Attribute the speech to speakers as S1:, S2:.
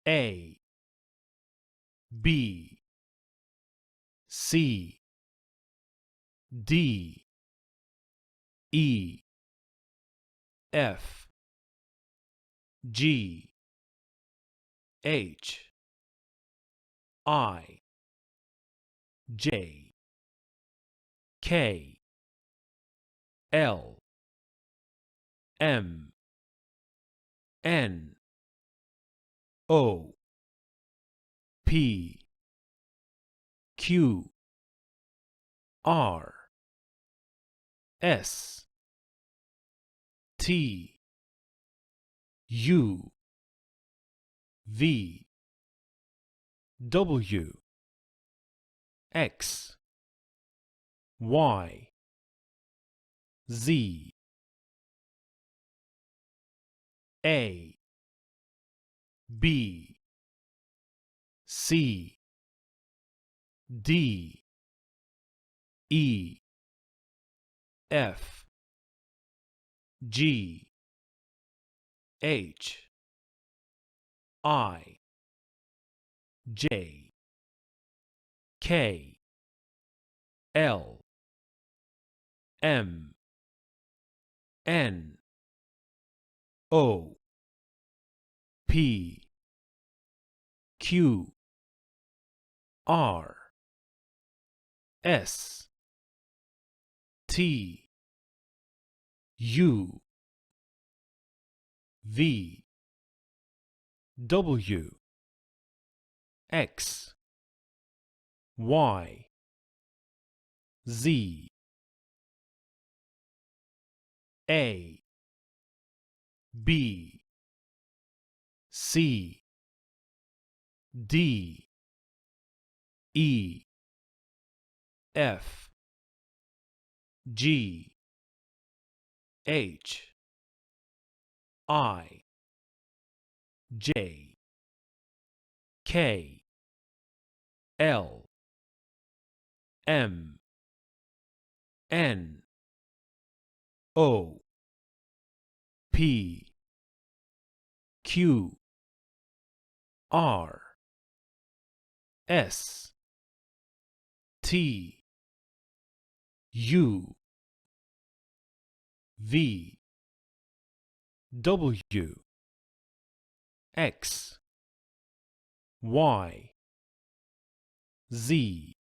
S1: A, B, C, D, E, F, G, H, I, J, K, L, M, N, O, P, Q, R, S, T, U, V, W, X, Y, Z, A, B, C, D, E, F, G, H, I, J, K, L, M, N, O, P, Q, R, S, T, U, V, W, X, Y, Z, A, B, C, D, E, F, G, H, I, J, K, L, M, N, O, P, Q, R, S, T, U, V, W, X, Y, Z,